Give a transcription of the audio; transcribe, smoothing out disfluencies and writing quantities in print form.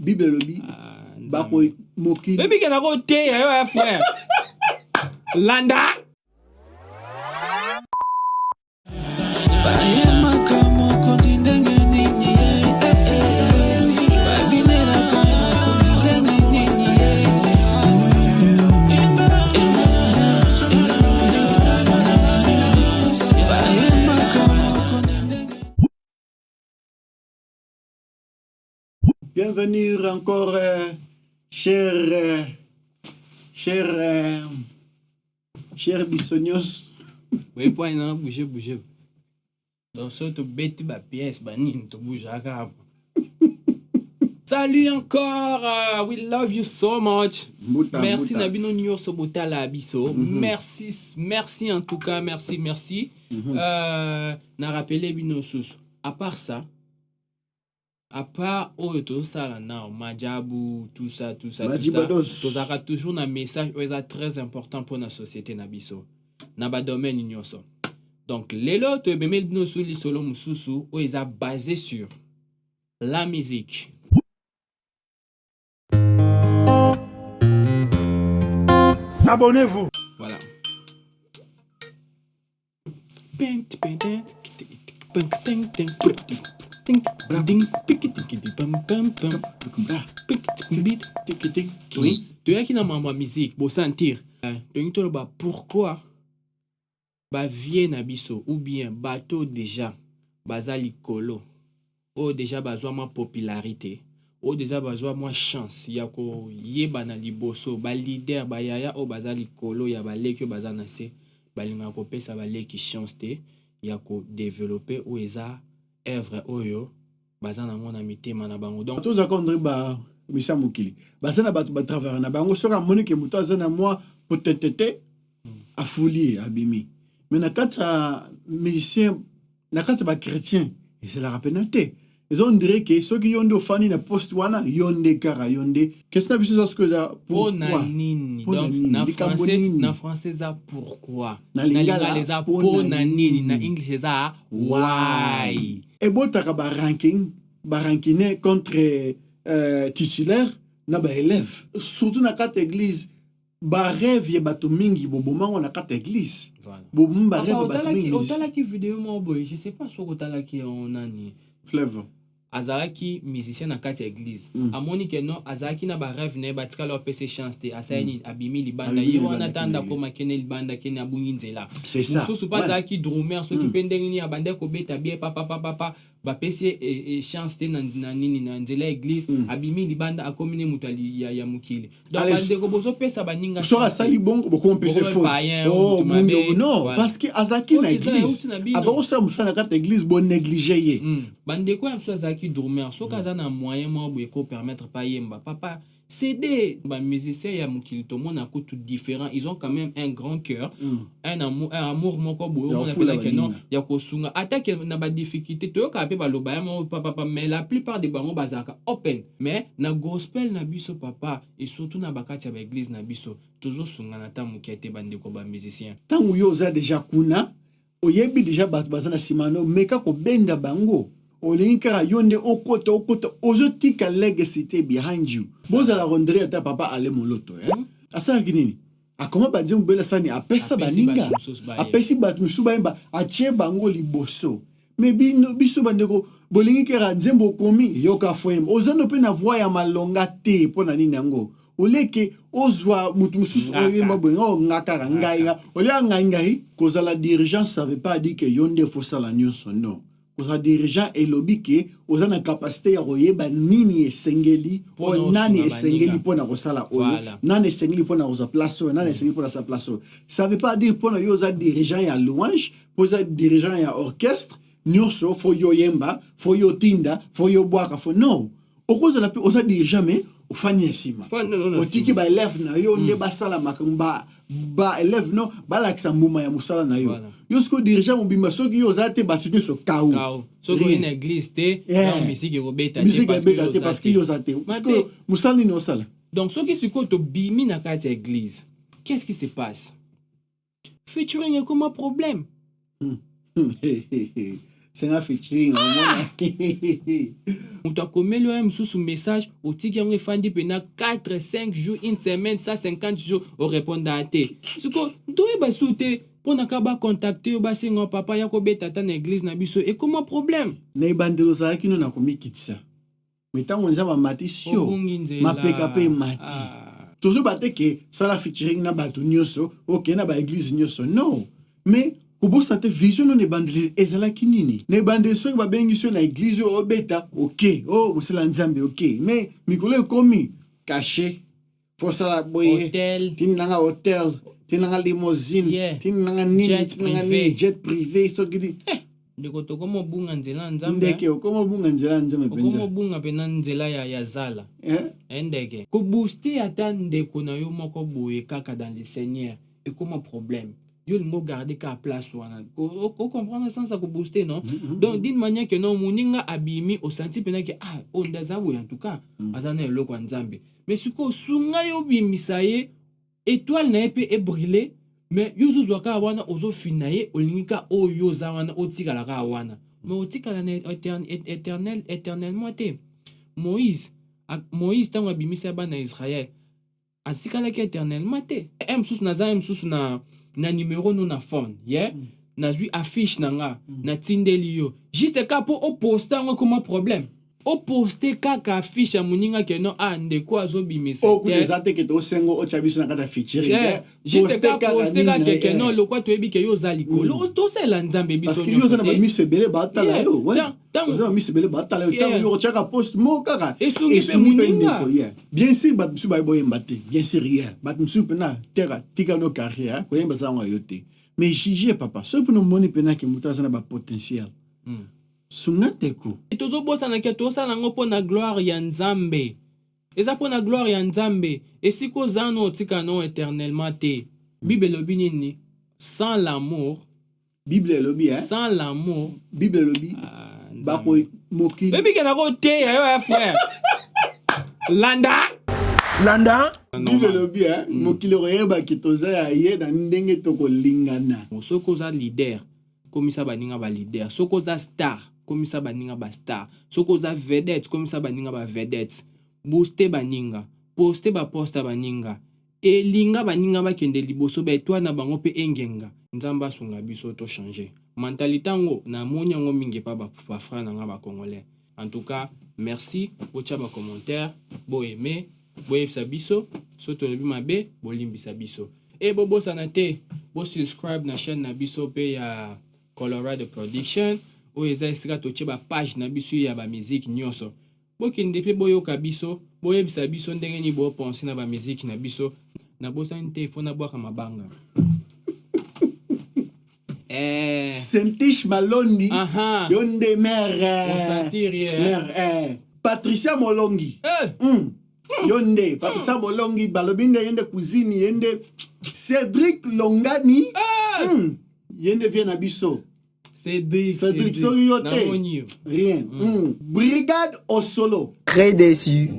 Bible lobby. Bako mokili. Baby kana go te ya frère. Landa. Bienvenue encore, cher Bissonios. Oui, point non, bouger. Donc, ça, tu bêtes ma pièce, banine, tu bouges à cap. Salut encore, we love you so much. Merci Nabino Nyoso Botala Abisso. Merci en tout cas, merci. Na rappelé Bino Sous. À part ça, tout ça là, non, Majabu, tout ça. Tu auras toujours un message très important pour la société Nabiso. Naba domaine Nyoso. Donc, les lots, tu peux nous sur les solos Moussoussou, où ils sont basés sur la musique. Abonnez-vous. Voilà. Oui, tu es qui dans ma musique, pour sentir. Pourquoi vie nabiso ou bien bateau déjà bazali kolo ou déjà besoin ma popularité ou déjà besoin moi chance yako yeba na liboso ba leader ba yaya o bazali kolo ya ba leki bazana se balinga ko pesa ba leki chance te yako développer ou eza œuvre oyo bazana ngona mitema na bango donc tous akondri ba misa mukili bazana batu ba travailler na bango soka monique muto azana moi peut-être a foulier abimi. Mais nakata musicien, nakata ba chrétien, et c'est la rapénité. Ils ont dit que ceux qui ont des fans na post wana yonde kara yonde. Qu'est-ce que c'est ça que ça pour nanini. Donc na français ça pourquoi? Na lingala les a pour nanini, na anglais ça why. Et bon taka ba ranking contre titulaire na ba élève. Surtout na quatre église. Ba rêve ye bato mingi boboma on a quatre églises. Bobom ba rêve bato mingi. Otala ki vidéo mo boy, je sais pas so otala ki on ani. Fleuve. Azaraki musicien na quatre églises. Amoni que non azaraki na ba rêve ne batika leur PC chance te asayni abimi libanda yi wana tanda ko makene libanda kene abungi nzela. C'est ça. So pas azaraki drummer so ki pendeng ni abande ko beta bien papa ba PC et chance te na nini na nzela église abimi libanda akomine mutali ya mukili. Donc bande ko bozo pesa baninga. So asali bon boko PC faute. Oh non parce que azaki na église. Aba osa musana quatre église bon négligé ye. Bande ko amso azaki dormir so kaza na moyen mo boyeko permettre pa yemba papa c'est des musiciens ya mukili to mona ko tout différent ils ont quand même un grand cœur un amour moko boyo on appelle que non ya ko sunga attaque na ba difficulté to ka pe ba loba mo papa mais la plupart des bango bazaka open mais na gospel na biso papa et surtout na bakati ya église na biso toujours sunga na ta mukete bande ko ba musicien tangu yo za déjà kuna oyebi déjà bat bazana simano meka ko benda bango Olinkara yonde okoto ozotika legacy behind you. Vous allez rendre ta papa aller moloto asa kinini akoma badze mbela sani apesa baninga apesi bat musuba imba achie bango liboso mais biso bandeko bolingikera nzembo komi yoka fwem ozano pe na voix ya malonga te pona nini yango oleke ozwa mutu mususu oyemba bongo ngakara ngaiga olia ngai kozala dirigeant ça veut pas dire que yonde faut ça la nyonso non. Pour dirigeant et lobby que aux a capacité à royeba nini esengeli o nani esengeli pour na rosala o nani esengeli pour na rosa place nani esengeli pour sa place ça veut pas dire pour na yo za dirigeant ya louange pour za dirigeant ya orchestre nyoso fo yo yemba fo yo tinda fo yo boaka fo non au cause la aux a dirigeant mais au fani esima o tiki ba élève na yo ne basala makamba ba élève non ba lakisa mbuma ya musala na yo yosko dirigeant mobimba soki yo zate batuni so kaou soko une église te na musique robeta parce que yo zate parce que musala ni osala donc soki siko to bimi na kati église qu'est-ce qui se passe featuring comme un problème c'est un featuring moto akomeli oyo mosusu message otiki yango efandi mpena 4-5 jours une semaine 150 jours orépondaka te siko toyeba so te mpo na ka bacontacte yo basenga papa ya kobeta ata na église na biso ekoma problème na ebandelo ozalaki no na komikitisa me ntango nzambe amati sio mapeka mpe emati tozoba te ke sala featuring na bato nyonso okende na baeglise nyonso no me kobosa te vision no na ebandeli ezalaki nini na ebandeli soki babengisi yo na eglise oyo obeta ok mosala nzambe ok me mikolo ekomi caché fosala boye tini nanga hotel tini nanga limousine tini nanga nini jet privé soki di ndeko tokoma obunga nzela nzambe ndeke okoma obunga nzela nzambe penza okoma obunga pena nzela ya zala ndeke kobooste ata ndeko na yo moko boye kaka dans le seigneur ekoma problème yo lingo garder ka place wana o comprendre sans ça booster non donc d'une manière que non moninga abimi au senti pena que on ndaza boye en tout cas azana eloko nzambe mais siko sunga yo bimisa ye étoile na pe e brûler mais yo zo ka wana ozo finaye olingika o yo za wana otikala ka wana mais otikala na éternellement te Moïse tango abimisa bana Israël asikalaki éternellement te msusu naza msusu na numéro no na phone nazwi affiche nanga na tindeli yo juste ka po oposter ngo comme problème oposter kaka affiche ya moninga ke no ndeko azobimisa te okuzate ke to sengo o chabiso na kata featuring juste ka poster ka ke no lokwa to ebi ke yo zali kolo to sela nzambe biso parce que yo zana ba misebele ba tala yo zana misebele ba tala yo tango yo chaka post mo kaka esungi pe moninga bien sûr bat musu ba boyemba te bien sûr bat musu pena tera tika no carrière ko yemba zanga yo te mais jige papa so pour no moni pena ke muta zana ba potentiel sungateko tozobosana ke tosala ngo mpo na gloire ya nzambe eza mpo na gloire ya nzambe esiko zano otika no éternellement te bible elobi nini sans l'amour bible elobi sans l'amour bible elobi bako mokili ebike nako te yo ya frère landa bible elobi mokili oyeba ke toza ya ye na ndenge tokolingana soki oza leader komisa baninga ba leader soki oza star komisa baninga ba star soki oza vedette komisa baninga ba vedette booster baninga poster ba posta baninga elinga baninga bakende liboso ba etwa na bango pe engenga nzamba sunga biso to changer mentalité ngo na moni ngo mingi pa ba frère nanga ba congolais en tout cas merci ocha ba commentaire bo aimer bo yebisa biso soto lebi mabe bo limbisa biso bo bosana te bo subscribe na chaîne na biso pe ya Colorado Production oyo eza esika totie ba page na biso ya ba musique nyonso bokende pe boyoka biso boyebisa biso ndenge ni bo penser na ba musique na biso na bosani te fo na bwaka mabanga Saint-Tiche Malondi yonde mère Patricia Molongi yonde Patricia Molongi balobinde yende cousine yende Cédric Longani yende vient na biso Cédric Soriote rien Brigade au solo très déçu.